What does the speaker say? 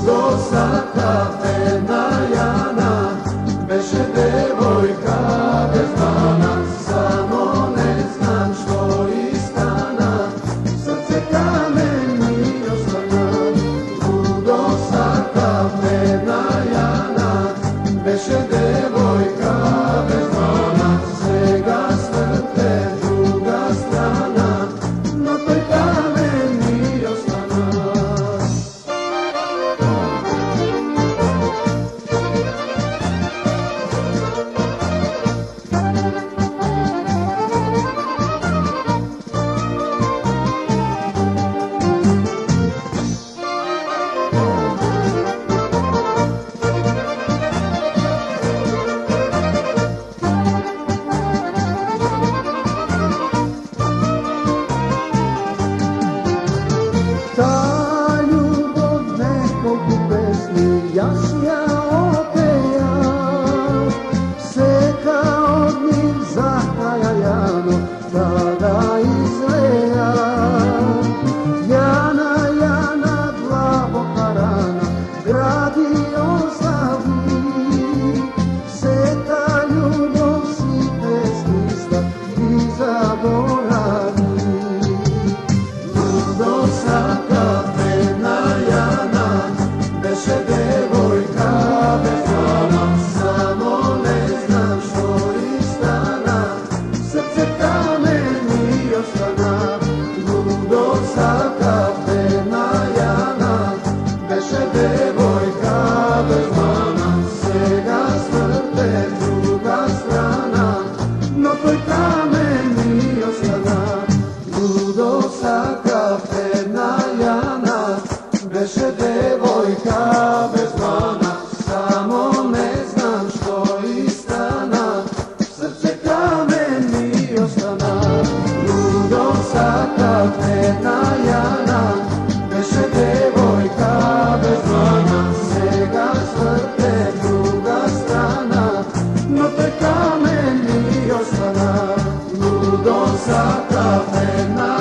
Ludosa kafena Jana, beše devojka bez mana, samo ne znam što iz stana, srce kameni ostana. Ludosa kafena Jana, beše devojka bez mana, svega svrte druga strana, no toj kameni ostana. Ta ljubov nekog u pesmi jašnja opeja, se kao dnim zakajano tada izleja. Jana, Jana, dlaboka rana, gradio slavi, se ta ljubov si pesmista i zaboravi. Ludosa kafena Jana, beše devojka bez mana, samo ne znam što iz stana, srce kameni ostana. Ludosa kafena Jana, beše devojka bez mana, svega svrte druga strana, no toj kameni ostana. Ludosa kafena Jana, beše devojka bez mana, samo ne znam što iz stana, srce kameni ostana. Ludosa kafena Jana, beše devojka bez mana, svega svrte druga strana, no toj kameni ostana. Ludosa kafena